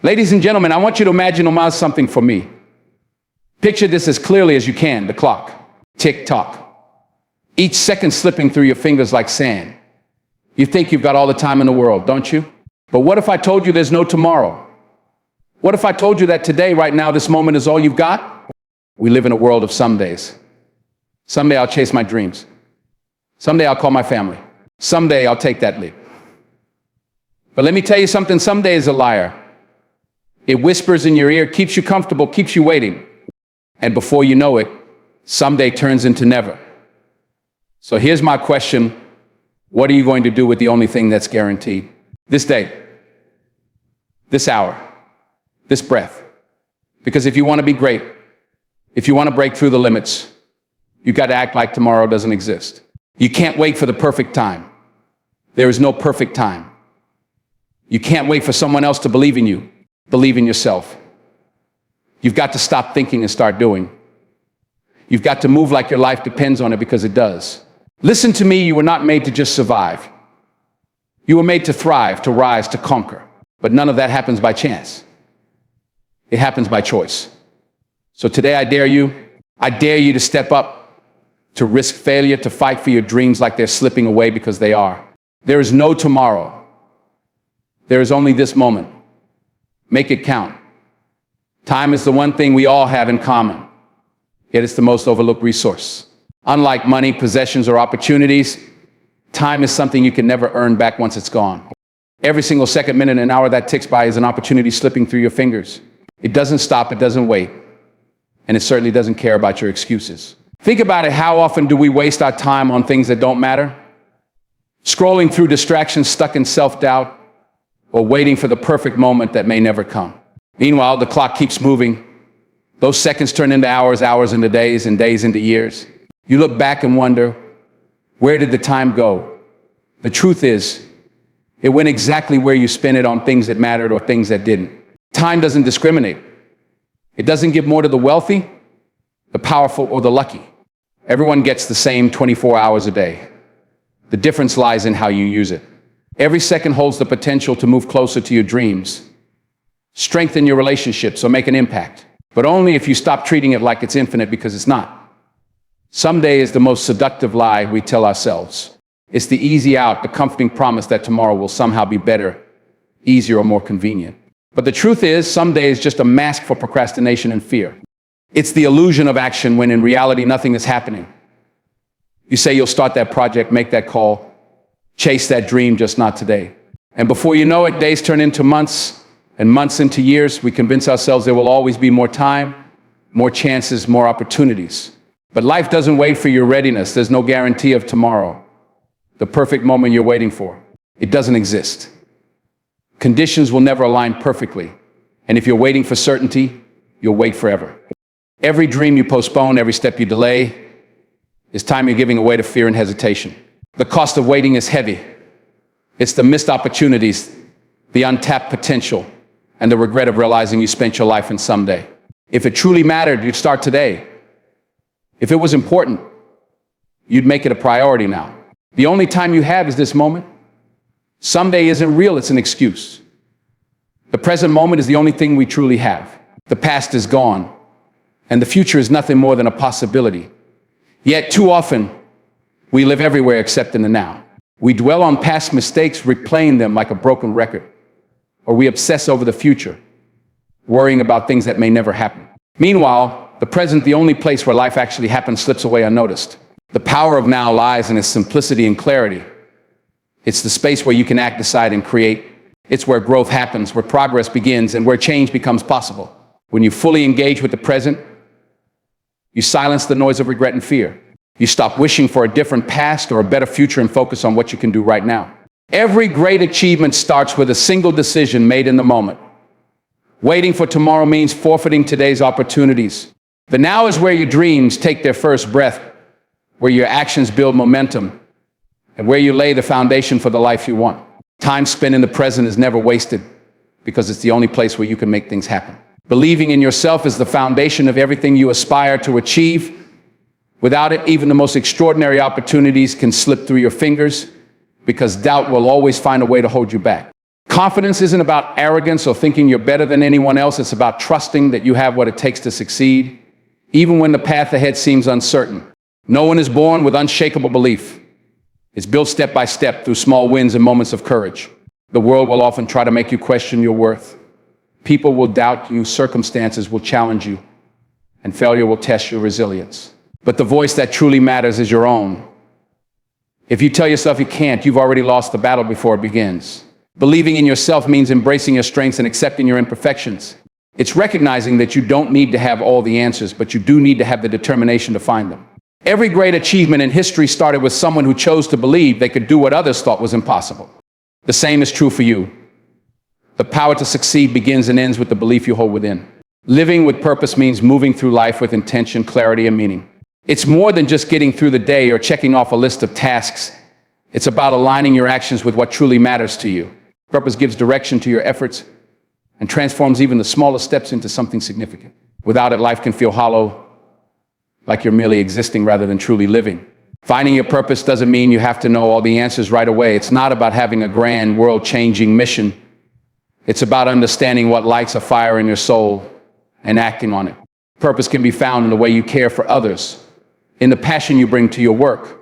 Ladies and gentlemen, I want you to imagine something for me. Picture this as clearly as you can, the clock. Tick-tock. Each second slipping through your fingers like sand. You think you've got all the time in the world, don't you? But what if I told you there's no tomorrow? What if I told you that today, right now, this moment is all you've got? We live in a world of some days. Someday I'll chase my dreams. Someday I'll call my family. Someday I'll take that leap. But let me tell you something, someday is a liar. It whispers in your ear, keeps you comfortable, keeps you waiting. And before you know it, someday turns into never. So here's my question. What are you going to do with the only thing that's guaranteed? This day, this hour, this breath. Because if you want to be great, if you want to break through the limits, you've got to act like tomorrow doesn't exist. You can't wait for the perfect time. There is no perfect time. You can't wait for someone else to believe in you. Believe in yourself. You've got to stop thinking and start doing. You've got to move like your life depends on it, because it does. Listen to me, you were not made to just survive. You were made to thrive, to rise, to conquer. But none of that happens by chance. It happens by choice. So today I dare you to step up, to risk failure, to fight for your dreams like they're slipping away, because they are. There is no tomorrow. There is only this moment. Make it count. Time is the one thing we all have in common, yet it's the most overlooked resource. Unlike money, possessions, or opportunities, time is something you can never earn back once it's gone. Every single second, minute, and hour that ticks by is an opportunity slipping through your fingers. It doesn't stop, it doesn't wait, and it certainly doesn't care about your excuses. Think about it, how often do we waste our time on things that don't matter? Scrolling through distractions, stuck in self-doubt, or waiting for the perfect moment that may never come. Meanwhile, the clock keeps moving. Those seconds turn into hours, hours into days, and days into years. You look back and wonder, where did the time go? The truth is, it went exactly where you spent it on things that mattered or things that didn't. Time doesn't discriminate. It doesn't give more to the wealthy, the powerful, or the lucky. Everyone gets the same 24 hours a day. The difference lies in how you use it. Every second holds the potential to move closer to your dreams, strengthen your relationships, or make an impact. But only if you stop treating it like it's infinite, because it's not. Someday is the most seductive lie we tell ourselves. It's the easy out, the comforting promise that tomorrow will somehow be better, easier, or more convenient. But the truth is, someday is just a mask for procrastination and fear. It's the illusion of action when in reality nothing is happening. You say you'll start that project, make that call, chase that dream, just not today. And before you know it, days turn into months, and months into years. We convince ourselves there will always be more time, more chances, more opportunities. But life doesn't wait for your readiness. There's no guarantee of tomorrow, the perfect moment you're waiting for. It doesn't exist. Conditions will never align perfectly. And if you're waiting for certainty, you'll wait forever. Every dream you postpone, every step you delay, is time you're giving away to fear and hesitation. The cost of waiting is heavy. It's the missed opportunities, the untapped potential, and the regret of realizing you spent your life in someday. If it truly mattered, you'd start today. If it was important, you'd make it a priority now. The only time you have is this moment. Someday isn't real, it's an excuse. The present moment is the only thing we truly have. The past is gone, and the future is nothing more than a possibility. Yet too often, we live everywhere except in the now. We dwell on past mistakes, replaying them like a broken record. Or we obsess over the future, worrying about things that may never happen. Meanwhile, the present, the only place where life actually happens, slips away unnoticed. The power of now lies in its simplicity and clarity. It's the space where you can act, decide, and create. It's where growth happens, where progress begins, and where change becomes possible. When you fully engage with the present, you silence the noise of regret and fear. You stop wishing for a different past or a better future and focus on what you can do right now. Every great achievement starts with a single decision made in the moment. Waiting for tomorrow means forfeiting today's opportunities. The now is where your dreams take their first breath, where your actions build momentum, and where you lay the foundation for the life you want. Time spent in the present is never wasted, because it's the only place where you can make things happen. Believing in yourself is the foundation of everything you aspire to achieve. Without it, even the most extraordinary opportunities can slip through your fingers, because doubt will always find a way to hold you back. Confidence isn't about arrogance or thinking you're better than anyone else. It's about trusting that you have what it takes to succeed, even when the path ahead seems uncertain. No one is born with unshakable belief. It's built step by step through small wins and moments of courage. The world will often try to make you question your worth. People will doubt you, circumstances will challenge you, and failure will test your resilience. But the voice that truly matters is your own. If you tell yourself you can't, you've already lost the battle before it begins. Believing in yourself means embracing your strengths and accepting your imperfections. It's recognizing that you don't need to have all the answers, but you do need to have the determination to find them. Every great achievement in history started with someone who chose to believe they could do what others thought was impossible. The same is true for you. The power to succeed begins and ends with the belief you hold within. Living with purpose means moving through life with intention, clarity, and meaning. It's more than just getting through the day or checking off a list of tasks. It's about aligning your actions with what truly matters to you. Purpose gives direction to your efforts and transforms even the smallest steps into something significant. Without it, life can feel hollow, like you're merely existing rather than truly living. Finding your purpose doesn't mean you have to know all the answers right away. It's not about having a grand, world-changing mission. It's about understanding what lights a fire in your soul and acting on it. Purpose can be found in the way you care for others, in the passion you bring to your work,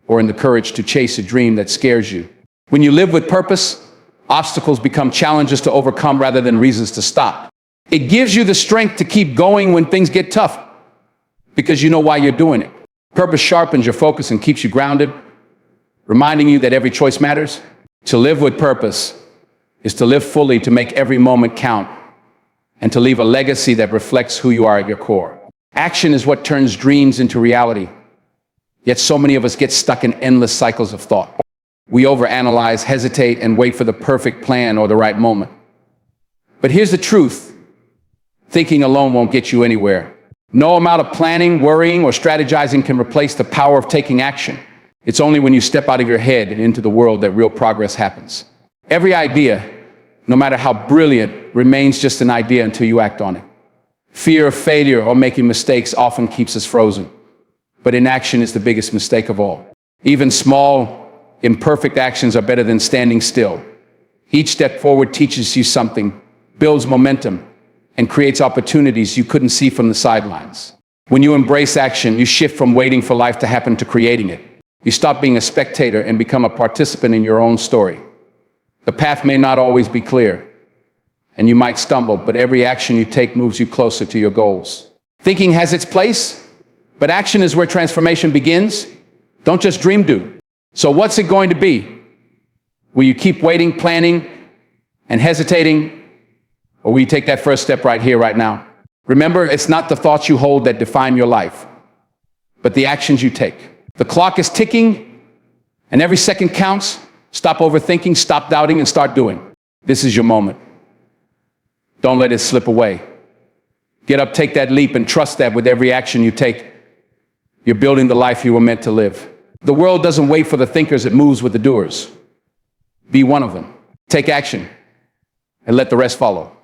or in the courage to chase a dream that scares you. When you live with purpose, obstacles become challenges to overcome rather than reasons to stop. It gives you the strength to keep going when things get tough, because you know why you're doing it. Purpose sharpens your focus and keeps you grounded, reminding you that every choice matters. To live with purpose is to live fully, to make every moment count, and to leave a legacy that reflects who you are at your core. Action is what turns dreams into reality. Yet so many of us get stuck in endless cycles of thought. We overanalyze, hesitate, and wait for the perfect plan or the right moment. But here's the truth. Thinking alone won't get you anywhere. No amount of planning, worrying, or strategizing can replace the power of taking action. It's only when you step out of your head and into the world that real progress happens. Every idea, no matter how brilliant, remains just an idea until you act on it. Fear of failure or making mistakes often keeps us frozen. But inaction is the biggest mistake of all. Even small, imperfect actions are better than standing still. Each step forward teaches you something, builds momentum, and creates opportunities you couldn't see from the sidelines. When you embrace action, you shift from waiting for life to happen to creating it. You stop being a spectator and become a participant in your own story. The path may not always be clear, and you might stumble, but every action you take moves you closer to your goals. Thinking has its place, but action is where transformation begins. Don't just dream, do. So what's it going to be? Will you keep waiting, planning, and hesitating? Or will you take that first step right here, right now? Remember, it's not the thoughts you hold that define your life, but the actions you take. The clock is ticking, and every second counts. Stop overthinking, stop doubting, and start doing. This is your moment. Don't let it slip away. Get up, take that leap, and trust that with every action you take, you're building the life you were meant to live. The world doesn't wait for the thinkers, it moves with the doers. Be one of them. Take action, and let the rest follow.